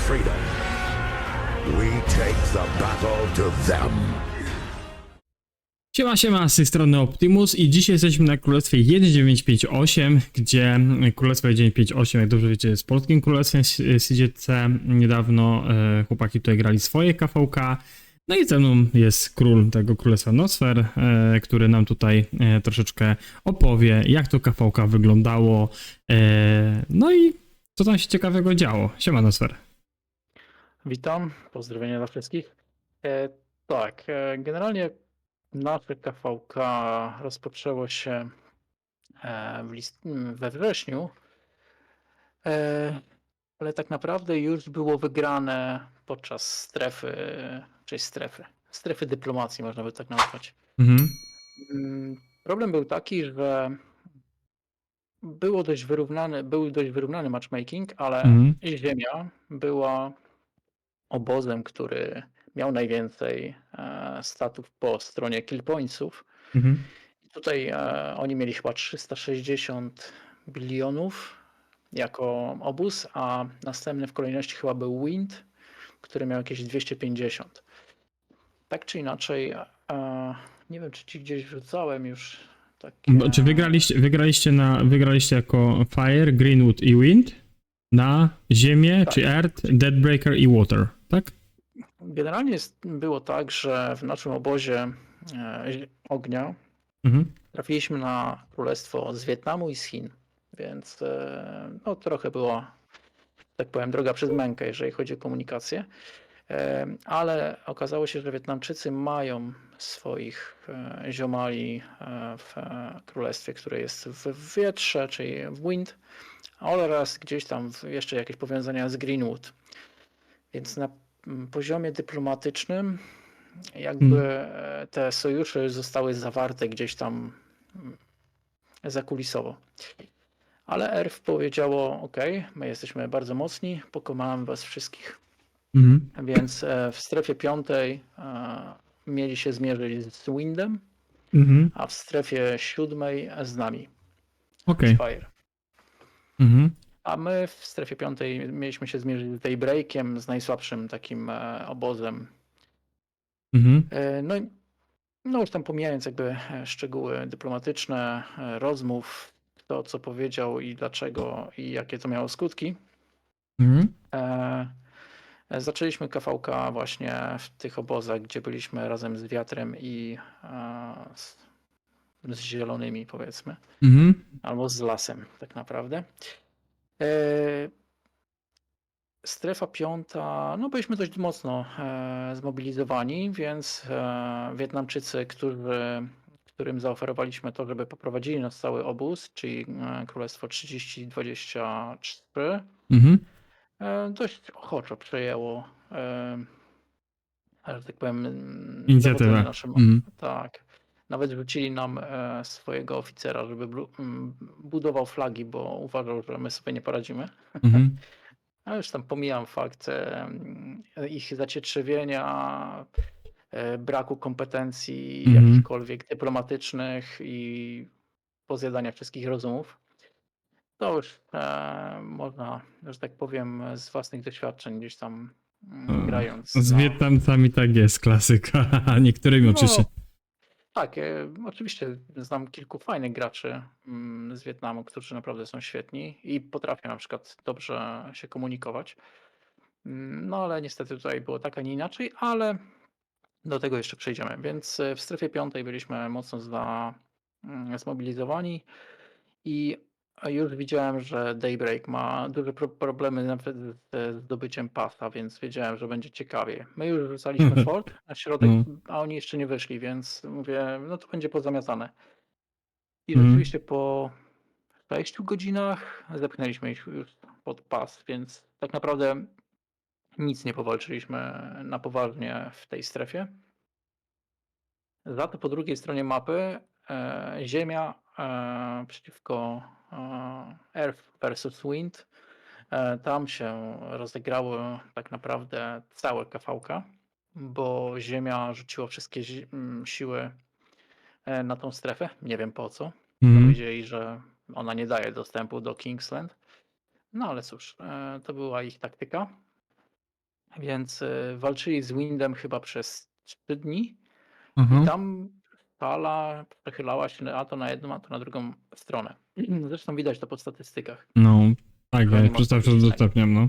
freedom. We take the battle to them. Siema, z tej strony Optimus i dzisiaj jesteśmy na Królestwie 1958, gdzie Królestwo 1958, jak dobrze wiecie, jest polskim królestwem CGC. Niedawno chłopaki tutaj grali swoje KVK. No i ze mną jest król tego Królestwa Nosfer, który nam tutaj troszeczkę opowie, jak to KVK wyglądało, no i co tam się ciekawego działo. Siema Nosfer. Witam, pozdrowienia dla wszystkich. Generalnie nasze KVK rozpoczęło się we wrześniu, ale tak naprawdę już było wygrane podczas strefy dyplomacji, można by tak nazwać. Mhm. Problem był taki, że był dość wyrównany matchmaking, ale Ziemia była obozem, który miał najwięcej statów po stronie killpointsów. I tutaj oni mieli chyba 360 bilionów jako obóz, a następny w kolejności chyba był Wind, który miał jakieś 250. Tak czy inaczej, nie wiem, czy ci gdzieś wrzucałem już takie... Czy wygraliście jako Fire, Greenwood i Wind na Ziemię, Tak. czy Earth, Deadbreaker i Water, tak? Generalnie było tak, że w naszym obozie ognia trafiliśmy na królestwo z Wietnamu i z Chin, więc no, trochę była, tak powiem, droga przez mękę, jeżeli chodzi o komunikację, ale okazało się, że Wietnamczycy mają swoich ziomali w królestwie, które jest w wietrze, czyli w Wind, oraz gdzieś tam jeszcze jakieś powiązania z Greenwood, więc na poziomie dyplomatycznym jakby te sojusze zostały zawarte gdzieś tam zakulisowo. Ale ERF powiedziało, ok, my jesteśmy bardzo mocni, pokonamy was wszystkich. Więc w strefie 5 mieli się zmierzyć z Windem, a w strefie 7 z nami. Okej. Z Fire. A my w strefie 5 mieliśmy się zmierzyć z Daybreakiem, z najsłabszym takim obozem. No już tam pomijając jakby szczegóły dyplomatyczne, rozmów, kto co powiedział i dlaczego i jakie to miało skutki, zaczęliśmy KVK właśnie w tych obozach, gdzie byliśmy razem z Wiatrem i z Zielonymi, powiedzmy, albo z Lasem tak naprawdę. Strefa 5, no byliśmy dość mocno zmobilizowani, więc Wietnamczycy, którym zaoferowaliśmy to, żeby poprowadzili nas cały obóz, czyli Królestwo 3023, dość ochoczo przejęło, że tak powiem, Inicjatywę. dowodzenie naszym. Tak. Nawet wrzucili nam swojego oficera, żeby budował flagi, bo uważał, że my sobie nie poradzimy. A już tam pomijam fakt ich zacietrzewienia, braku kompetencji jakichkolwiek dyplomatycznych i pozjadania wszystkich rozumów. To już można, że tak powiem, z własnych doświadczeń gdzieś tam grając. Z Wietnamcami tak jest, klasyka, a niektórymi oczywiście. Tak, oczywiście znam kilku fajnych graczy z Wietnamu, którzy naprawdę są świetni i potrafią na przykład dobrze się komunikować. No ale niestety tutaj było tak, a nie inaczej, ale do tego jeszcze przejdziemy. Więc w strefie 5 byliśmy mocno zmobilizowani i już widziałem, że Daybreak ma duże problemy nawet ze zdobyciem pasa, więc wiedziałem, że będzie ciekawie. My już rzucaliśmy fort na środek, a oni jeszcze nie wyszli, więc mówię, no to będzie pozamiatane. I rzeczywiście po 6 godzinach zepchnęliśmy ich już pod pas, więc tak naprawdę nic nie powalczyliśmy na poważnie w tej strefie. Za to po drugiej stronie mapy Ziemia przeciwko Earth versus Wind. Tam się rozegrało tak naprawdę całe KVK, bo Ziemia rzuciła wszystkie siły na tą strefę. Nie wiem po co. Powiedzieli, że ona nie daje dostępu do Kingsland. No ale cóż, to była ich taktyka. Więc walczyli z Windem chyba przez 3 dni i Aha. tam fala przechylała się a to na jedną, a to na drugą stronę. Zresztą widać to po statystykach, No, tak, że ja oni je mocno wycisnęli. udostępniam, no.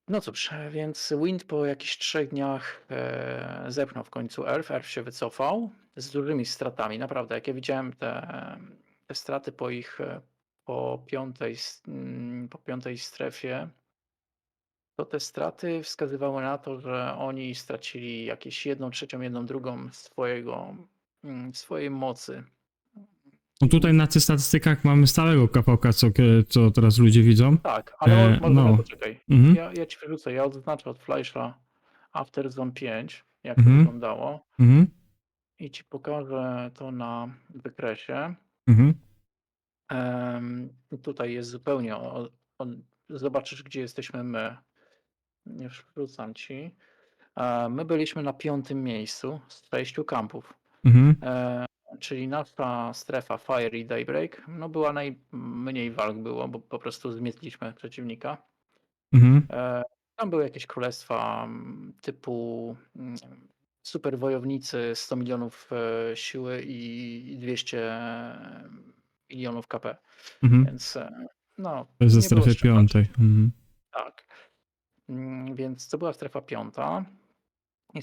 No cóż, więc Wind po jakichś 3 dniach zepchnął w końcu Earth. Earth się wycofał z dużymi stratami. Naprawdę, jak ja widziałem te straty po ich po piątej strefie, to te straty wskazywały na to, że oni stracili jakieś 1/3, 1/2 swojej mocy. No tutaj na tych statystykach mamy stałego kawałka, co teraz ludzie widzą. Tak, ale może No. poczekaj. Mhm. Ja ci wyrzucę, ja odznaczę od Fleischa After Zone 5, jak to Mhm. wyglądało Mhm. i ci pokażę to na wykresie. Mhm. Tutaj jest zupełnie zobaczysz, gdzie jesteśmy my. Już wrzucam ci. My byliśmy na 5. miejscu z 6 kampów. Mhm. Czyli nasza strefa Fire i Daybreak, no była najmniej walk było, bo po prostu zmietliśmy przeciwnika. Mhm. Tam były jakieś królestwa typu super wojownicy, 100 milionów siły i 200 milionów KP. Mhm. Więc no, To jest ze nie było strefy z czym walczyć. 5. Mhm. Tak. Więc to była strefa 5. I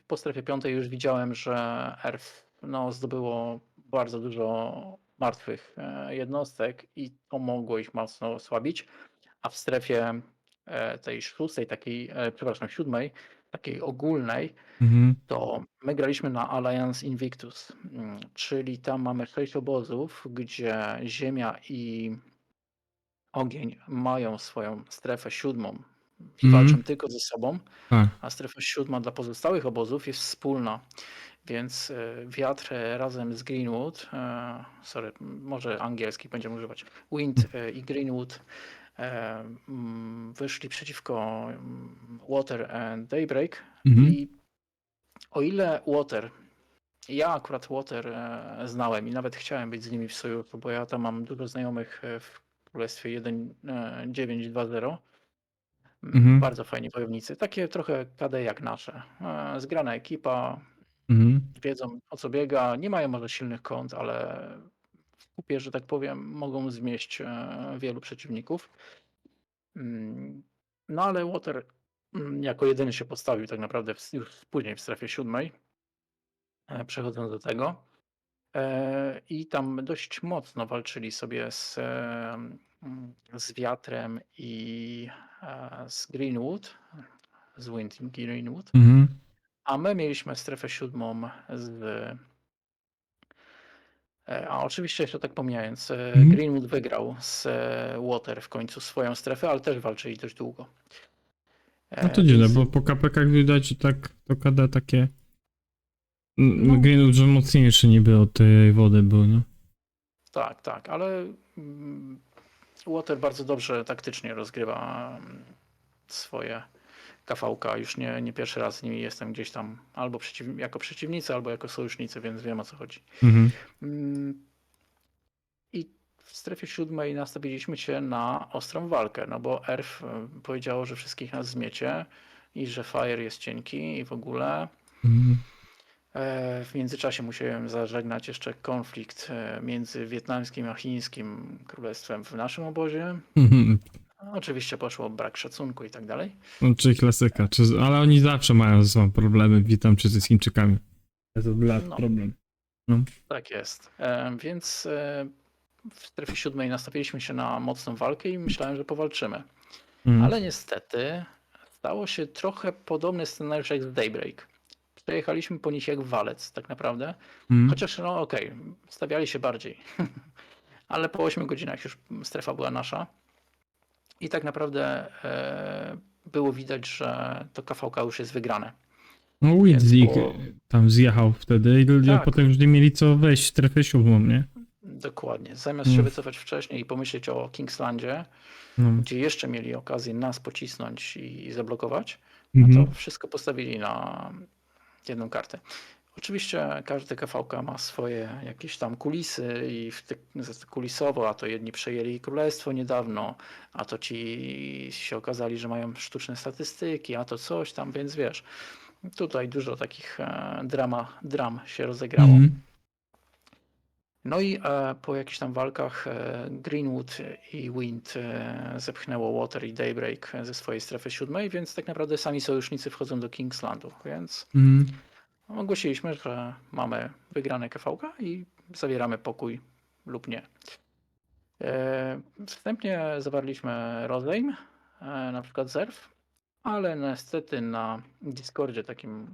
po strefie 5 już widziałem, że ERF zdobyło bardzo dużo martwych jednostek i to mogło ich mocno osłabić. A w strefie tej 6, przepraszam, 7, takiej ogólnej, Mhm. to my graliśmy na Alliance Invictus, czyli tam mamy 6 obozów, gdzie Ziemia i Ogień mają swoją strefę 7 i walczą tylko ze sobą, Tak. a strefa 7 dla pozostałych obozów jest wspólna. Więc Wiatr razem z Greenwood, może angielski będziemy używać, Wind i Greenwood wyszli przeciwko Water and Daybreak Mhm. i o ile ja akurat Water znałem i nawet chciałem być z nimi w sojuszu, bo ja tam mam dużo znajomych w Królestwie 1920. Mhm. Bardzo fajni wojownicy, takie trochę KD jak nasze. Zgrana ekipa, Mhm. wiedzą o co biega, nie mają może silnych kont, ale w kupie, że tak powiem, mogą zmieść wielu przeciwników. No ale Water jako jedyny się postawił tak naprawdę już później w strefie 7, przechodząc do tego. I tam dość mocno walczyli sobie z Wiatrem i z Greenwood, z Wind i Greenwood. Mhm. A my mieliśmy strefę 7 a oczywiście jeszcze tak pomijając, Mhm. Greenwood wygrał z Water w końcu swoją strefę, ale też walczyli dość długo. No to dziwne, bo po KPK widać, że tak to KD takie. No. Greenwood, że mocniejszy niby od tej wody był, nie? Tak, ale Water bardzo dobrze taktycznie rozgrywa swoje KV-ka. Już nie pierwszy raz z nimi jestem gdzieś tam albo jako przeciwnicy, albo jako sojusznicy, więc wiem o co chodzi. Mhm. I w strefie 7 nastawiliśmy się na ostrą walkę, no bo ERF powiedziało, że wszystkich nas zmiecie i że Fire jest cienki i w ogóle. Mhm. W międzyczasie musiałem zażegnać jeszcze konflikt między wietnamskim a chińskim królestwem w naszym obozie. Mhm. Oczywiście poszło brak szacunku i tak dalej. No, czyli klasyka. Ale oni zawsze mają ze sobą problemy, witam czy z Chińczykami. To jest od lat No. problem. Tak jest. Więc w strefie 7 nastawiliśmy się na mocną walkę i myślałem, że powalczymy. Mhm. Ale niestety stało się trochę podobny scenariusz jak z Daybreak. Przejechaliśmy po nich jak walec tak naprawdę. Mhm. Chociaż stawiali się bardziej. Ale po 8 godzinach już strefa była nasza. I tak naprawdę było widać, że to KVK już jest wygrane. No Więc Widzik tam zjechał wtedy i ludzie Tak. potem już nie mieli co wejść w strefę 7, nie? Dokładnie. Zamiast się wycofać wcześniej i pomyśleć o Kingslandzie, No. gdzie jeszcze mieli okazję nas pocisnąć i zablokować, Mhm. to wszystko postawili na jedną kartę. Oczywiście każdy KVK ma swoje jakieś tam kulisy i kulisowo, a to jedni przejęli królestwo niedawno, a to ci się okazali, że mają sztuczne statystyki, a to coś tam, więc wiesz, tutaj dużo takich dram się rozegrało. Mhm. No i po jakichś tam walkach Greenwood i Wind zepchnęło Water i Daybreak ze swojej strefy 7, więc tak naprawdę sami sojusznicy wchodzą do Kingslandu, więc Mhm. ogłosiliśmy, że mamy wygrane KVK i zawieramy pokój lub nie. Wstępnie zawarliśmy rozejm, na przykład zerw, ale niestety na Discordzie takim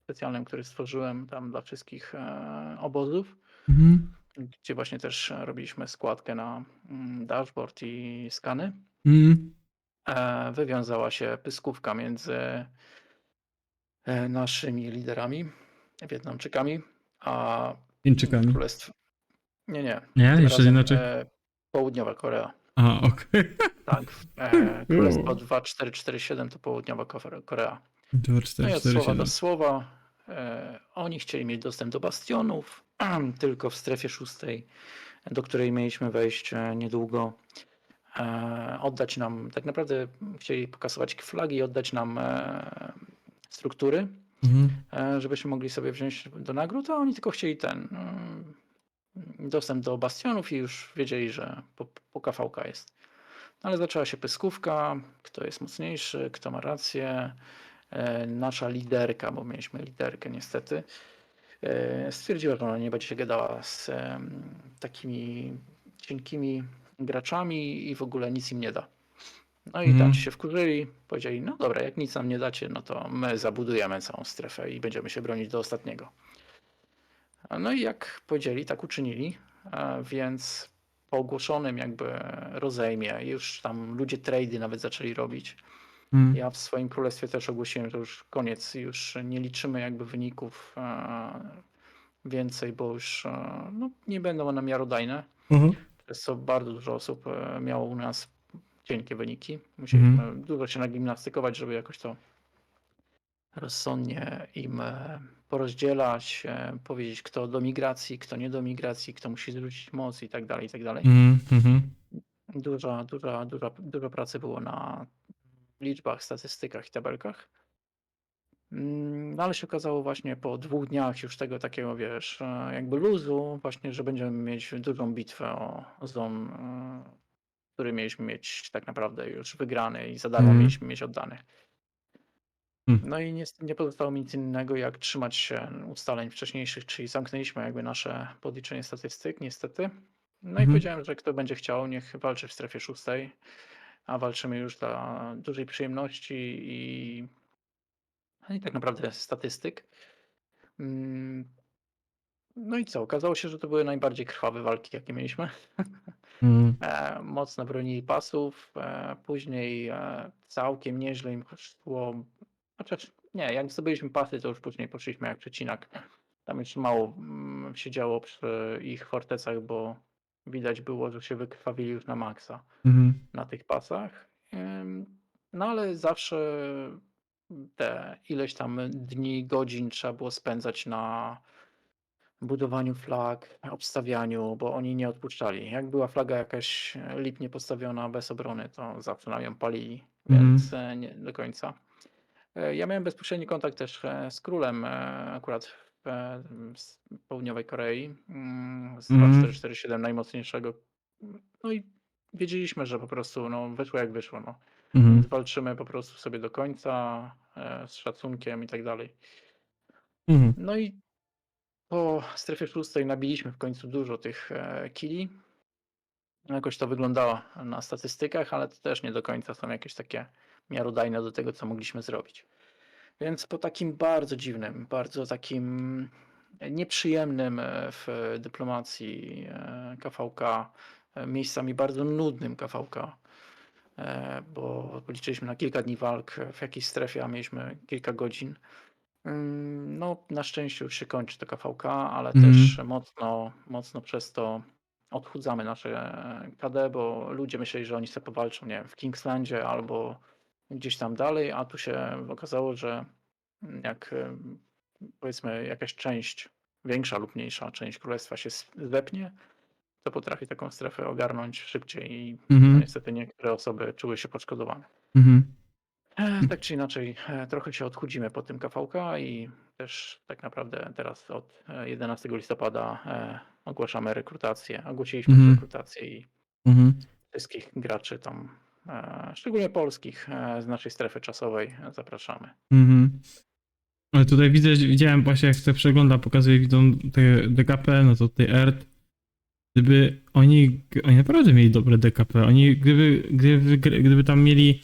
specjalnym, który stworzyłem tam dla wszystkich obozów, Mhm. gdzie właśnie też robiliśmy składkę na dashboard i skany, Mhm. wywiązała się pyskówka między naszymi liderami, Wietnamczykami, a Chińczykami. królestw. Nie, Nie? tym Jeszcze razem inaczej? Południowa Korea. A, okej. Tak, Królestwo 2447 to Południowa Korea. 2, No 4, i od 4, słowa do 7. słowa oni chcieli mieć dostęp do bastionów, tylko w strefie 6, do której mieliśmy wejść niedługo. Oddać nam, tak naprawdę chcieli pokasować flagi i oddać nam struktury, Mhm. żebyśmy mogli sobie wziąć do nagród, a oni tylko chcieli dostęp do bastionów i już wiedzieli, że po KVK jest. Ale zaczęła się pyskówka, kto jest mocniejszy, kto ma rację. Nasza liderka, bo mieliśmy liderkę niestety, stwierdziła, że ona nie będzie się gadała z takimi cienkimi graczami i w ogóle nic im nie da. No i tam ci Mhm. się wkurzyli, powiedzieli, no dobra, jak nic nam nie dacie, no to my zabudujemy całą strefę i będziemy się bronić do ostatniego. No i jak powiedzieli, tak uczynili, więc po ogłoszonym jakby rozejmie, już tam ludzie trady nawet zaczęli robić. Mhm. Ja w swoim królestwie też ogłosiłem, że już koniec, już nie liczymy jakby wyników więcej, bo już no, nie będą one miarodajne. Mhm. Przez co bardzo dużo osób miało u nas cienkie wyniki. Musieliśmy Mhm. dużo się nagimnastykować, żeby jakoś to rozsądnie im porozdzielać, powiedzieć kto do migracji, kto nie do migracji, kto musi zwrócić moc i tak dalej, i tak dalej. Mhm. Mhm. Dużo pracy było na liczbach, statystykach i tabelkach. No ale się okazało właśnie po 2 dniach już tego takiego, wiesz, jakby luzu, właśnie, że będziemy mieć dużą bitwę o Zon, który mieliśmy mieć tak naprawdę już wygrany i za darmo Mhm. mieliśmy mieć oddany. Mhm. No i nie pozostało mi nic innego, jak trzymać się ustaleń wcześniejszych, czyli zamknęliśmy jakby nasze podliczenie statystyk, niestety. No i Mhm. powiedziałem, że kto będzie chciał, niech walczy w strefie 6, a walczymy już dla dużej przyjemności i tak naprawdę statystyk. Mm, No i co? Okazało się, że to były najbardziej krwawe walki, jakie mieliśmy. Mhm. Mocno bronili pasów, później całkiem nieźle im szło. Chociaż nie, jak zdobyliśmy pasy, to już później poszliśmy jak przecinak. Tam już mało się działo przy ich fortecach, bo widać było, że się wykrwawili już na maksa Mhm. na tych pasach. No ale zawsze te ileś tam dni, godzin trzeba było spędzać na budowaniu flag, obstawianiu, bo oni nie odpuszczali. Jak była flaga jakaś lipnie postawiona bez obrony, to zawsze nam ją palili, więc Mhm. nie do końca. Ja miałem bezpośredni kontakt też z królem akurat z południowej Korei, z Mhm. 2447 najmocniejszego. No i wiedzieliśmy, że po prostu no, wyszło jak wyszło. No. Więc Mhm. walczymy po prostu sobie do końca, z szacunkiem i tak dalej. Mhm. No i po strefie 6 nabiliśmy w końcu dużo tych killi. Jakoś to wyglądało na statystykach, ale to też nie do końca są jakieś takie miarodajne do tego, co mogliśmy zrobić. Więc po takim bardzo dziwnym, bardzo takim nieprzyjemnym w dyplomacji KVK, miejscami bardzo nudnym KVK, bo liczyliśmy na kilka dni walk w jakiejś strefie, a mieliśmy kilka godzin. No, na szczęście już się kończy to KVK, ale też Mhm. mocno przez to odchudzamy nasze KD, bo ludzie myśleli, że oni sobie powalczą, nie wiem, w Kingslandzie albo gdzieś tam dalej, a tu się okazało, że jak powiedzmy jakaś część, większa lub mniejsza część królestwa się zepnie, to potrafi taką strefę ogarnąć szybciej i no niestety niektóre osoby czuły się poszkodowane. Tak czy inaczej, trochę się odchudzimy po tym KVK i też tak naprawdę teraz od 11 listopada ogłaszamy rekrutację. Ogłosiliśmy rekrutację i wszystkich graczy tam, szczególnie polskich, z naszej strefy czasowej zapraszamy. Ale tutaj widziałem właśnie jak te przegląda pokazuje, widzą te DKP, no to tutaj ERT. Gdyby oni naprawdę mieli dobre DKP, oni gdyby tam mieli,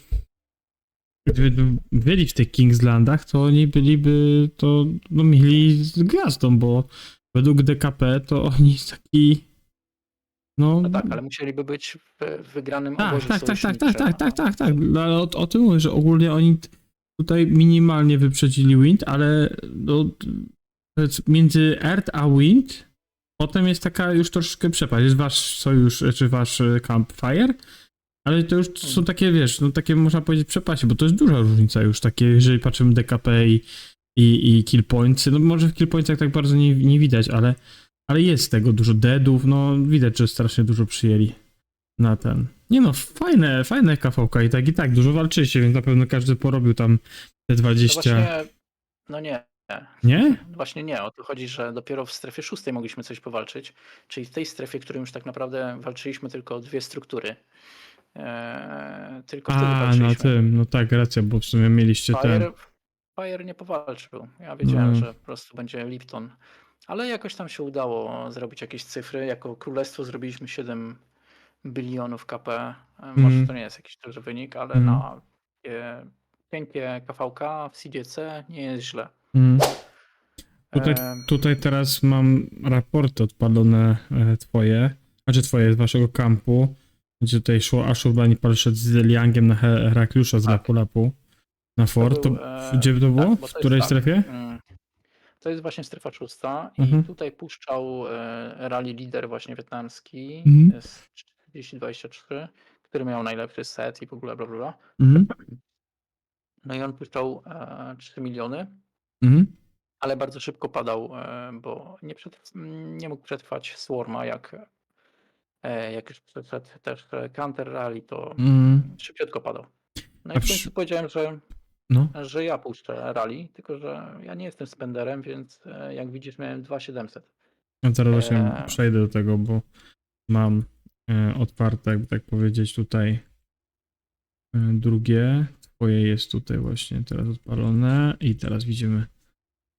gdyby byli w tych Kingslandach, to oni byliby, to no mieli z gwiazdą, bo według DKP to oni taki, no... No tak, ale musieliby być w wygranym Tak, obozie tak, sojuszniczym. tak. No, ale o tym mówię, że ogólnie oni tutaj minimalnie wyprzedzili Wind, ale no, między Earth a Wind potem jest taka już troszeczkę przepaść. Jest wasz sojusz, czy wasz Campfire, ale to już są takie, wiesz, no takie można powiedzieć przepaści, bo to jest duża różnica już takie, jeżeli patrzymy DKP i kill points. No może w kill pointsach tak bardzo nie widać, ale jest tego dużo deadów, no widać, że strasznie dużo przyjęli na ten. Nie no, fajne KVK i tak dużo walczyliście, więc na pewno każdy porobił tam te 20. No właśnie, no nie. Nie? Właśnie nie, o to chodzi, że dopiero w strefie 6 mogliśmy coś powalczyć, czyli w tej strefie, w której już tak naprawdę walczyliśmy tylko o 2 struktury. Tylko wtedy walczyliśmy. Na tym, no tak, racja, bo w sumie mieliście ten... Fire nie powalczył. Ja wiedziałem, że po prostu będzie Lipton. Ale jakoś tam się udało zrobić jakieś cyfry. Jako królestwo zrobiliśmy 7 bilionów KP. Może to nie jest jakiś duży wynik, ale na pięknie KVK w CDC nie jest źle. Tutaj teraz mam raporty odpalone twoje, z waszego kampu, gdzie tutaj szło Ashurbanipal szedł z Liangiem na Herakliusza z Lapu-Lapu na fort. Gdzie to było? Tak, w której strefie? To jest właśnie strefa 6 i tutaj puszczał rally lider właśnie wietnamski, jest 40-23, który miał najlepszy set i w ogóle bla bla bla. No i on puszczał 3 miliony, ale bardzo szybko padał, bo nie mógł przetrwać Swarma, jak już przeszedł też Counter Rally, to szybciutko padał. No i w końcu powiedziałem, że ja puszczę rally, tylko że ja nie jestem spenderem, więc jak widzisz miałem 2700. Ja zaraz właśnie przejdę do tego, bo mam otwarte, jakby tak powiedzieć, tutaj drugie. Twoje jest tutaj właśnie teraz odpalone i teraz widzimy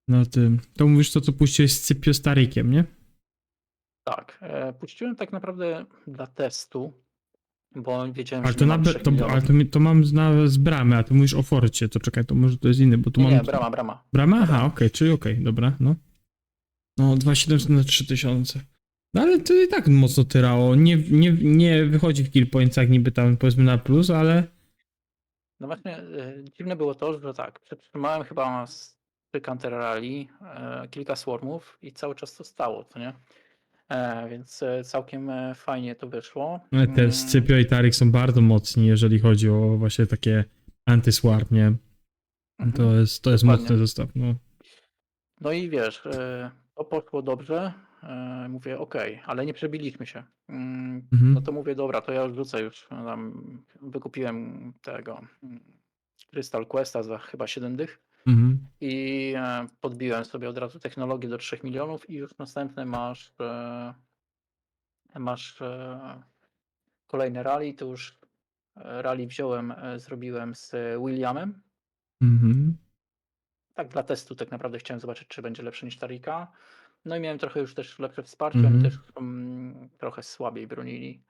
na tym. To mówisz to, co puściłeś z Scipio Starikiem, nie? Tak, puściłem tak naprawdę dla testu, bo wiedziałem, ale że to, to mam z bramy, a ty mówisz o forcie, to czekaj, to może to jest inne, bo tu mam... Nie, brama. Brama? Aha, okej, dobra, no. No, 2700 na 3000. No ale to i tak mocno tyrało. Nie wychodzi w kill pointsach niby tam powiedzmy na plus, ale... No właśnie, dziwne było to, że tak, przetrzymałem chyba przy Counter Rally kilka swarmów i cały czas to stało, co nie? Więc całkiem fajnie to wyszło. Te Scipio i Tarik są bardzo mocni, jeżeli chodzi o właśnie takie anty-swarm, nie? To jest mocny zestaw, no. No i wiesz, to poszło dobrze. Mówię, okej, ale nie przebiliśmy się. No to mówię, dobra, to ja już rzucę tam wykupiłem tego Crystal Questa za chyba 7 dych. I podbiłem sobie od razu technologię do 3 milionów i już następne masz kolejne rally, to już rally zrobiłem z Williamem. Tak dla testu tak naprawdę chciałem zobaczyć, czy będzie lepszy niż Tarika. No i miałem trochę już też lepsze wsparcie, oni też trochę słabiej bronili.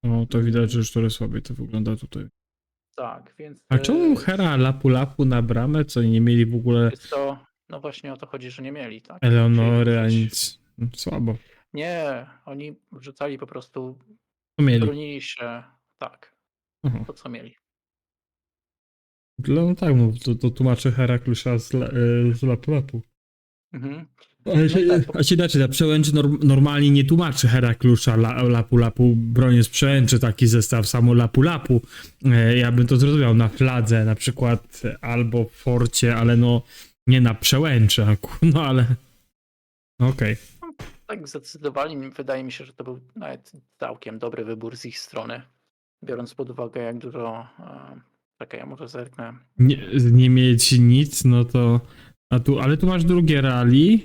No to widać, że już trochę słabiej to wygląda tutaj. Tak, więc... A czemu Hera Lapu-Lapu na bramę, co nie mieli w ogóle... No właśnie o to chodzi, że nie mieli, tak? Eleonory, a nic. Słabo. Nie, oni wrzucali po prostu... Co mieli? Bronili się, tak. To co mieli. No tak, no to tłumaczy Herakliusza z Lapu-Lapu. A się da, przełęczy normalnie nie tłumaczy Herakliusza Lapu-Lapu, bronię z przełęczy, taki zestaw samo Lapu-Lapu. Ja bym to zrozumiał na fladze na przykład, albo w forcie, ale no Nie na przełęczy, no ale... Okej. Tak zdecydowali, wydaje mi się, że to był nawet całkiem dobry wybór z ich strony, biorąc pod uwagę jak dużo... Czekaj, ja może zerknę. Nie mieć nic, no to... Ale tu masz drugie rally.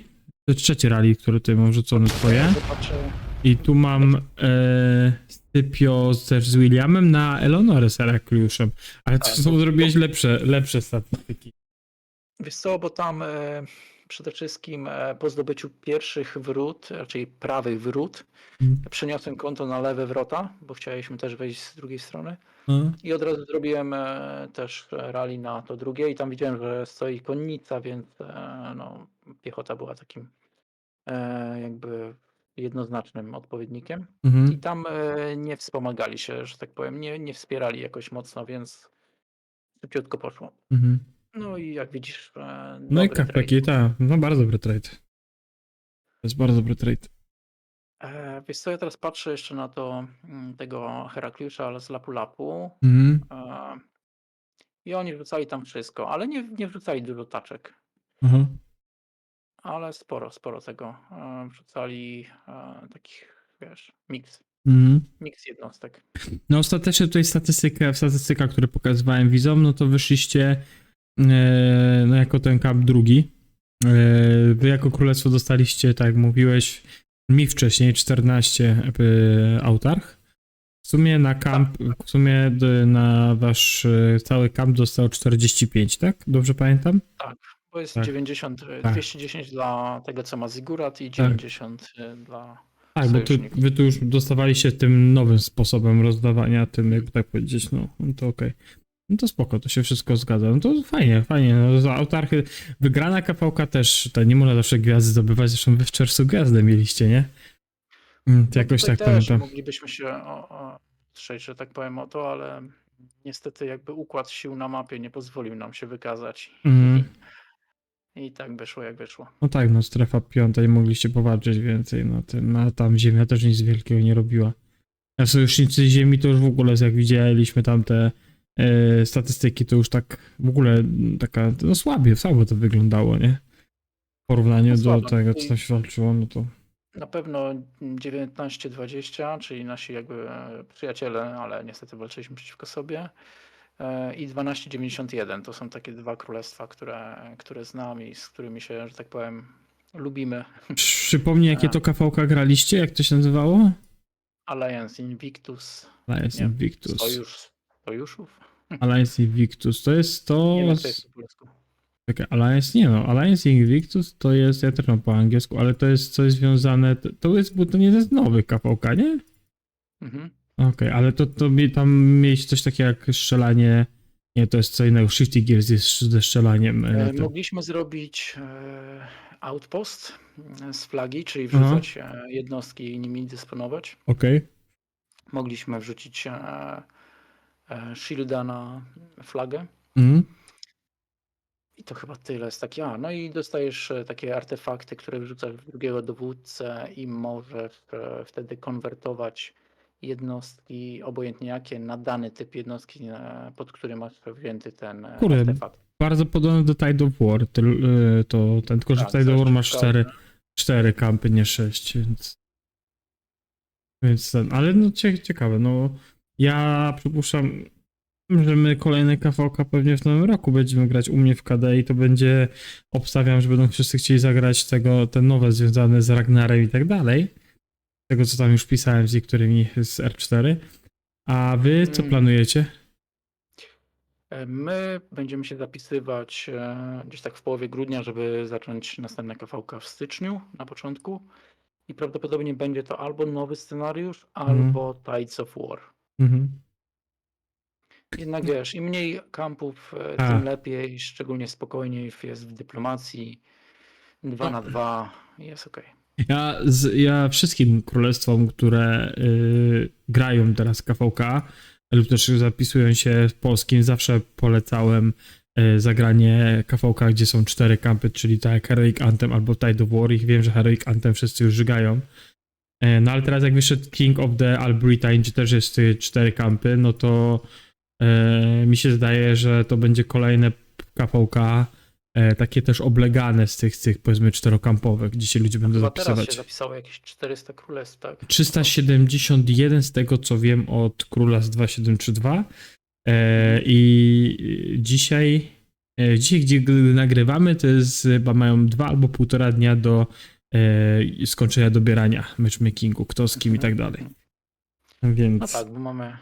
To jest trzecie rally, które tutaj mam rzucone twoje. Zobaczę. I tu mam Scipio też z Williamem na Eleonorę z Herakliuszem. Ale to zrobiłeś lepsze statystyki. Wiesz co, bo tam przede wszystkim po zdobyciu pierwszych wrót, raczej prawych wrót, przeniosłem konto na lewe wrota, bo chcieliśmy też wejść z drugiej strony. I od razu zrobiłem też rally na to drugie i tam widziałem, że stoi konnica, więc no, piechota była takim jakby jednoznacznym odpowiednikiem. I tam nie wspomagali się, że tak powiem, nie wspierali jakoś mocno, więc szybciutko poszło. No i jak widzisz, No i dobry trade. Kapekita, no bardzo dobry trade. To jest bardzo dobry trade. Wiesz co, ja teraz patrzę jeszcze na to tego Herakliusza, ale z Lapu-Lapu i oni wrzucali tam wszystko, ale nie wrzucali dużo taczek, ale sporo tego wrzucali takich, wiesz, miks jednostek. No ostatecznie tutaj statystyka, które pokazywałem widzom, no to wyszliście no jako ten kamp drugi. Wy jako królestwo dostaliście, tak jak mówiłeś, mi wcześniej 14 autarch. W sumie na wasz cały kamp dostał 45, tak? Dobrze pamiętam? Tak, bo jest Tak. 90, Tak. 210 dla tego, co ma Zigurat i 90 dla Tak, bo sojuszników. wy tu już dostawaliście tym nowym sposobem rozdawania, tym jakby tak powiedzieć, no to okej. No to spoko, to się wszystko zgadza. No to fajnie. No, za autarchy, wygrana KVK też, nie można zawsze gwiazdy zdobywać, zresztą wy w czerwcu gwiazdę mieliście, nie? To jakoś Tutaj tak też pamiętam. moglibyśmy się strzeć, że tak powiem o to, ale niestety jakby układ sił na mapie nie pozwolił nam się wykazać. I tak wyszło jak wyszło. No tak, no strefa piąta i mogliście powalczyć więcej, no tam ziemia też nic wielkiego nie robiła. A sojusznicy ziemi to już w ogóle, jak widzieliśmy tam te statystyki, to już tak w ogóle taka, no słabo to wyglądało, nie? W porównaniu do tego, co tam się walczyło, no to... Na pewno 19-20, czyli nasi jakby przyjaciele, ale niestety walczyliśmy przeciwko sobie. I 1291 to są takie dwa królestwa, które znam i z którymi się, że tak powiem, lubimy. Przypomnij, jakie to KVK graliście, jak to się nazywało? Alliance Invictus. Alliance Invictus. Sojuszów? Alliance Invictus, to jest to... Nie wiem, co jest po polsku. Czekaj, Alliance Invictus to jest, ja też mam po angielsku, ale to jest coś związane, bo to nie jest nowy KVK, nie? Okej, ale to tam mieć coś takiego jak strzelanie, nie, to jest co innego, Shifty Gears jest ze strzelaniem. Mogliśmy zrobić outpost z flagi, czyli wrzucać jednostki i nimi dysponować. Okej. Mogliśmy wrzucić shielda na flagę. I to chyba tyle z takiego. No i dostajesz takie artefakty, które wrzucasz w drugiego dowódcę i możesz wtedy konwertować jednostki, obojętnie jakie, na dany typ jednostki, pod który masz wzięty ten artefakt. Bardzo podobne do Tide of War, tylko że w Tide of War masz 4 kampy, nie 6, więc ale no ciekawe, no ja przypuszczam, że my kolejne KVK pewnie w nowym roku będziemy grać u mnie w KD i to będzie, obstawiam, że będą wszyscy chcieli zagrać te nowe związane z Ragnarem i tak dalej. Tego, co tam już pisałem z niektórymi z R4. A wy co planujecie? My będziemy się zapisywać gdzieś tak w połowie grudnia, żeby zacząć następne KVK w styczniu na początku. I prawdopodobnie będzie to albo nowy scenariusz, albo Tides of War. Jednak wiesz, im mniej kampów, tym lepiej, szczególnie spokojniej jest w dyplomacji. 2 na 2 jest okej. Ja wszystkim królestwom, które grają teraz KVK lub też zapisują się w polskim, zawsze polecałem zagranie KVK, gdzie są 4 kampy, czyli tak jak Heroic Anthem albo Tide of War. I wiem, że Heroic Anthem wszyscy już żygają. No ale teraz jak wyszedł King of the Albritain, gdzie też jest 4 kampy, no to mi się zdaje, że to będzie kolejne KVK takie też oblegane z tych powiedzmy czterokampowych, gdzie się ludzie będą Chyba teraz się zapisywać. zapisało jakieś 400 królestw, tak? 371 z tego co wiem od króla z 2732 i dzisiaj gdzie nagrywamy to jest chyba mają 2 albo 1,5 dnia do skończenia dobierania matchmakingu, kto z kim i tak dalej. Więc No tak, bo mamy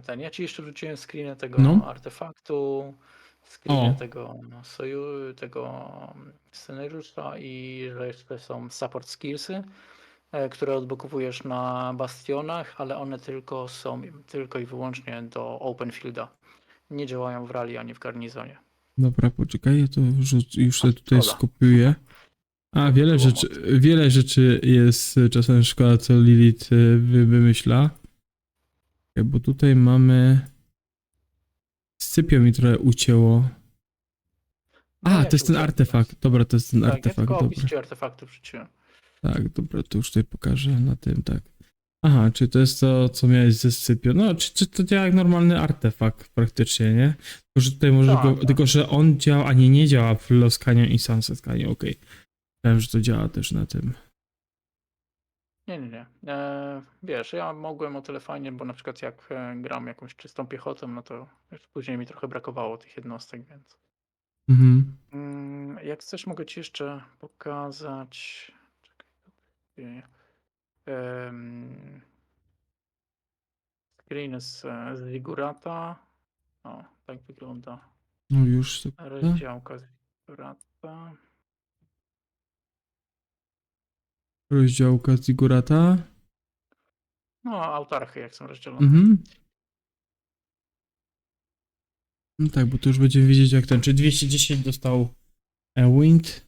ten. Ja ci jeszcze wrzuciłem screenę tego No. artefaktu, screenę O. tego tego scenariusza i że jeszcze są support skillsy, które odblokowujesz na bastionach, ale one są tylko i wyłącznie do open fielda. Nie działają w rally ani w garnizonie. Dobra, poczekaj, ja to już sobie tutaj szkoda. skopiuję. A, wiele rzeczy jest czasem szkoda, co Lilith wymyśla. Bo tutaj mamy... Scypio mi trochę ucięło. No, A, ja to jest się ten uciekłem. artefakt. Dobra, to jest ten Tak, ja artefakt, tylko dobra. opis ci artefaktu wrzuciłem. Tak, dobra, to już tutaj pokażę na tym, tak. Aha, czy to jest to, co miałeś ze Scypio? No, czy to działa jak normalny artefakt praktycznie, nie? Tylko, że tutaj może Tak, tak. tylko, że on działa, a nie działa w Lost Canyon i Sunset Canyon, okej. Wiem, że to działa też na tym. Nie. Wiesz, ja mogłem o tyle fajnie, bo na przykład jak gram jakąś czystą piechotą, no to już później mi trochę brakowało tych jednostek, więc... Mhm. Jak chcesz, mogę ci jeszcze pokazać... Czekaj, screen z Zigurata. O, tak wygląda No już to... rozdziałka Zigurata. Rozdziałka Zigurata. No, autarchy jak są rozdzielone. Mhm. No tak, bo to już będziemy wiedzieć jak ten, czy 210 dostał Wind,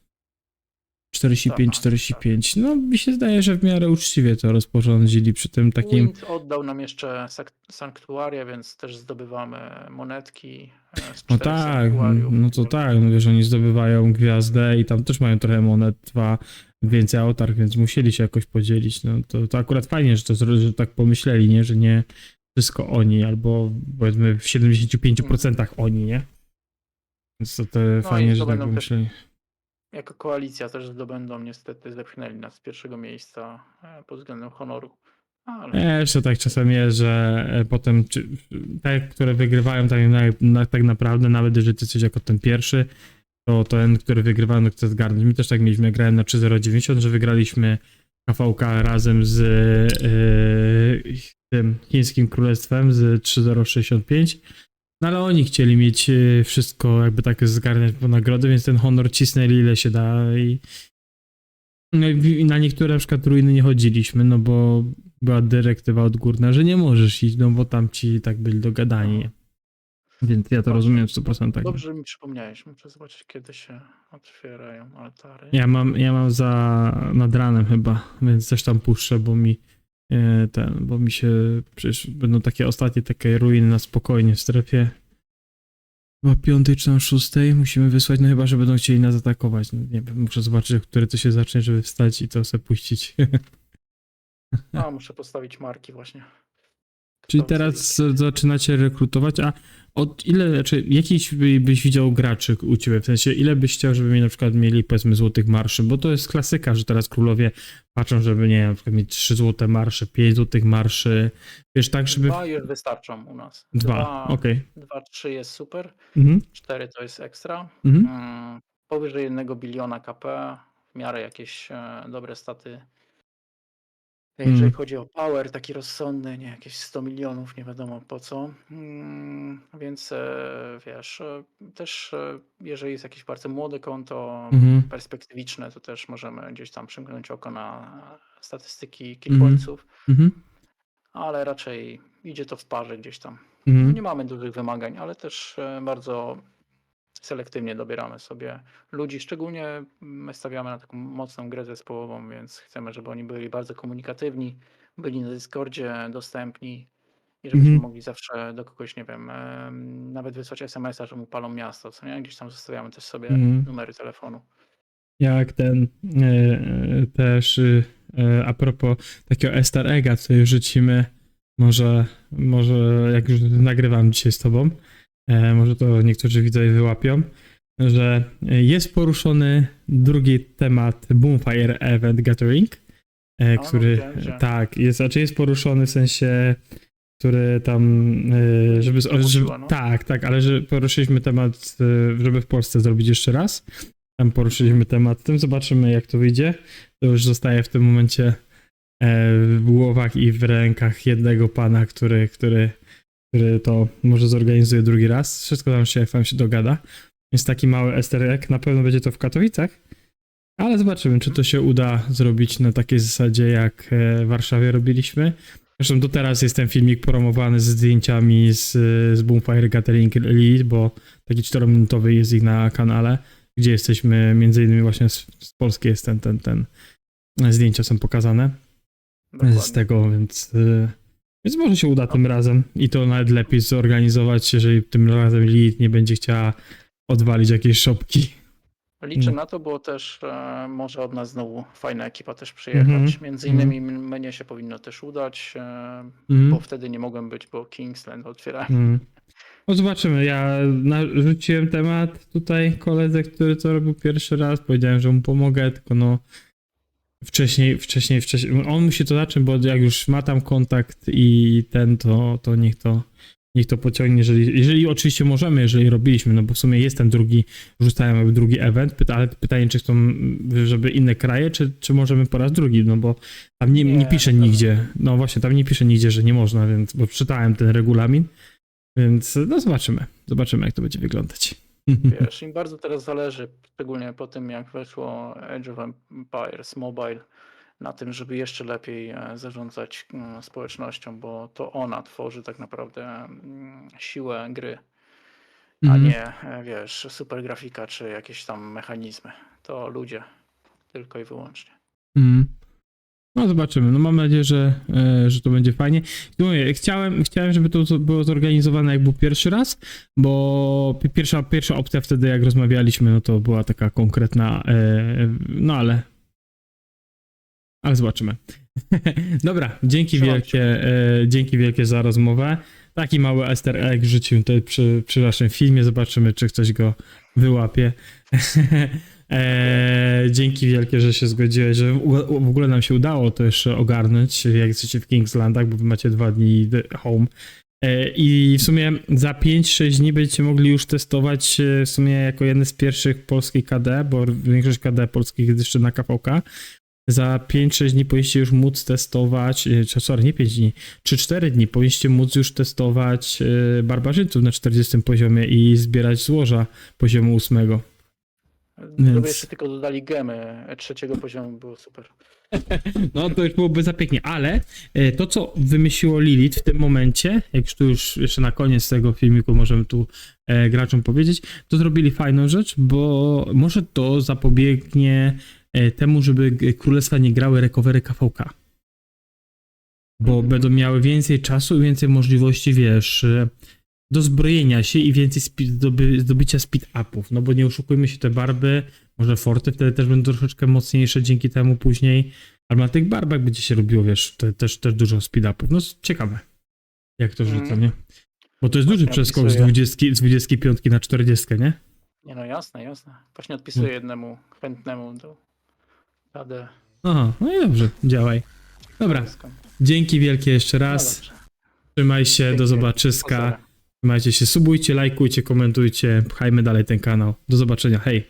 45, Tak, 45. No mi się zdaje, że w miarę uczciwie to rozporządzili przy tym takim... Wind oddał nam jeszcze sanktuaria, więc też zdobywamy monetki z No 4 tak, sanktuariów. no to tak, no wiesz, oni zdobywają gwiazdę i tam też mają trochę monet, 2 więcej autark, więc musieli się jakoś podzielić, no to akurat fajnie, że tak pomyśleli, nie, że nie wszystko oni, albo powiedzmy w 75% oni, nie? Więc to No fajnie, i że tak zdobędą też pomyśleli. jako koalicja też zdobędą, niestety zepchnęli nas z pierwszego miejsca pod względem honoru. Ale Jeszcze tak czasem jest, że potem te, które wygrywają tak naprawdę, nawet jeżeli ty jesteś jako ten pierwszy, to ten, który wygrywa, no chce zgarnąć. My też tak mieliśmy, ja grałem na 3.090, że wygraliśmy KVK razem z tym chińskim królestwem z 3.065, no ale oni chcieli mieć wszystko jakby tak zgarniać po nagrody, więc ten honor cisnęli ile się da i na niektóre na przykład ruiny nie chodziliśmy, no bo była dyrektywa odgórna, że nie możesz iść, no bo tam ci tak byli dogadani. Nie? Więc ja to rozumiem w 100%. Dobrze, że mi przypomniałeś. Muszę zobaczyć, kiedy się otwierają altary. Ja mam nad ranem chyba, więc też tam puszczę, bo mi się przecież będą takie ostatnie takie ruiny na spokojnie w strefie. Chyba 5 czy tam 6 musimy wysłać, no chyba, że będą chcieli nas atakować. No, nie wiem, muszę zobaczyć, który to się zacznie, żeby wstać i to sobie puścić. A, muszę postawić marki właśnie. Czyli teraz zaczynacie rekrutować, a od ile, czy jakiś byś widział graczy u ciebie, w sensie ile byś chciał, żeby na przykład mieli powiedzmy złotych marszy, bo to jest klasyka, że teraz królowie patrzą, żeby nie wiem, na przykład mieć 3 złote marsze, 5 złotych marszy, wiesz, tak, żeby... 2 już wystarczą u nas. 2, okej. 2, 3 jest super, Mhm. 4 to jest ekstra. Mhm. Powyżej 1 biliona KP, w miarę jakieś dobre staty. Jeżeli chodzi o power, taki rozsądny, nie jakieś 100 milionów, nie wiadomo po co. Więc wiesz, też jeżeli jest jakieś bardzo młode konto, perspektywiczne, to też możemy gdzieś tam przymknąć oko na statystyki killpointsów, ale raczej idzie to w parze gdzieś tam. Nie mamy dużych wymagań, ale też bardzo selektywnie dobieramy sobie ludzi, szczególnie my stawiamy na taką mocną grę zespołową, więc chcemy, żeby oni byli bardzo komunikatywni, byli na Discordzie dostępni i żebyśmy mogli zawsze do kogoś, nie wiem, nawet wysłać SMS-a, że mu palą miasto, co nie? Gdzieś tam zostawiamy też sobie numery telefonu. Jak ten też a propos takiego Easter egga, co rzucimy, może jak już nagrywam dzisiaj z tobą, może to niektórzy widzowie wyłapią. że jest poruszony drugi temat Boomfire Event Gathering, No, który, widziałem. tak, jest poruszony w sensie, który tam, żeby, Ogłosiła, no. tak, ale że poruszyliśmy temat, żeby w Polsce zrobić jeszcze raz. Tam poruszyliśmy temat, tym zobaczymy jak to wyjdzie. To już zostaje w tym momencie w głowach i w rękach jednego pana, który to może zorganizuje drugi raz. Wszystko tam się dogada. Jest taki mały easter egg, na pewno będzie to w Katowicach, ale zobaczymy, czy to się uda zrobić na takiej zasadzie, jak w Warszawie robiliśmy. Zresztą do teraz jest ten filmik promowany ze zdjęciami z Boomfire Gathering Elite, bo taki 4-minutowy jest ich na kanale, gdzie jesteśmy, między innymi właśnie z Polski jest ten zdjęcia są pokazane Dokładnie. z tego, więc może się uda tym razem i to nawet lepiej zorganizować, jeżeli tym razem Elite nie będzie chciała odwalić jakiejś szopki. Liczę No. na to, bo też może od nas znowu fajna ekipa też przyjechać. Między innymi mnie się powinno też udać, bo wtedy nie mogłem być, bo Kingsland otwiera. No zobaczymy, ja rzuciłem temat tutaj koledze, który to robił pierwszy raz, powiedziałem, że mu pomogę, tylko no wcześniej, on musi to zacząć, bo jak już ma tam kontakt i ten, to niech to pociągnie, jeżeli oczywiście możemy, jeżeli robiliśmy, no bo w sumie jest ten rzucają drugi event, ale pytanie, czy chcą, żeby inne kraje, czy możemy po raz drugi, no bo tam nie pisze nigdzie, no właśnie, tam nie pisze nigdzie, że nie można, więc, bo czytałem ten regulamin, więc no zobaczymy jak to będzie wyglądać. Wiesz, im bardzo teraz zależy, szczególnie po tym jak weszło Age of Empires Mobile, na tym, żeby jeszcze lepiej zarządzać społecznością, bo to ona tworzy tak naprawdę siłę gry, a nie, wiesz, super grafika czy jakieś tam mechanizmy. To ludzie, tylko i wyłącznie. No zobaczymy, no mam nadzieję, że to będzie fajnie. Mówię, chciałem, żeby to było zorganizowane jak był pierwszy raz, bo pierwsza opcja wtedy jak rozmawialiśmy, no to była taka konkretna, no ale zobaczymy. Dobra, dzięki wielkie za rozmowę. Taki mały easter egg rzuciłem tutaj przy naszym filmie, zobaczymy czy ktoś go wyłapie. Dzięki wielkie, że się zgodziłeś, że w ogóle nam się udało to jeszcze ogarnąć, jak jesteście w Kingslandach, bo wy macie 2 dni home. I w sumie za 5-6 dni będziecie mogli już testować w sumie jako jedne z pierwszych polskich KD, bo większość KD polskich jest jeszcze na KVK. Za 5-6 dni powinniście już móc testować, nie 5 dni, 3-4 dni powinniście móc już testować barbarzyńców na 40 poziomie i zbierać złoża poziomu 8. Gdyby jeszcze tylko dodali gemy 3. poziomu, było super. No to już byłoby za pięknie, ale to co wymyśliło Lilith w tym momencie, jak już tu już jeszcze na koniec tego filmiku możemy tu graczom powiedzieć, to zrobili fajną rzecz, bo może to zapobiegnie temu, żeby królestwa nie grały recovery KVK. Bo będą miały więcej czasu i więcej możliwości, wiesz, do zbrojenia się i więcej zdobycia speed-upów, no bo nie oszukujmy się, te barby, może forty wtedy też będą troszeczkę mocniejsze dzięki temu później, ale na tych barbach będzie się robiło, wiesz, też dużo speed-upów, no ciekawe, jak to rzucę, nie? Bo to jest duży przeskok z 25 na 40, nie? Nie no, jasne. Właśnie odpisuję jednemu chętnemu do KD. Aha, no i dobrze, działaj. Dobra, dzięki wielkie jeszcze raz, trzymaj się, do Dzięki. zobaczyska. Pozdrawiam. Trzymajcie się, subujcie, lajkujcie, komentujcie, pchajmy dalej ten kanał. Do zobaczenia, hej!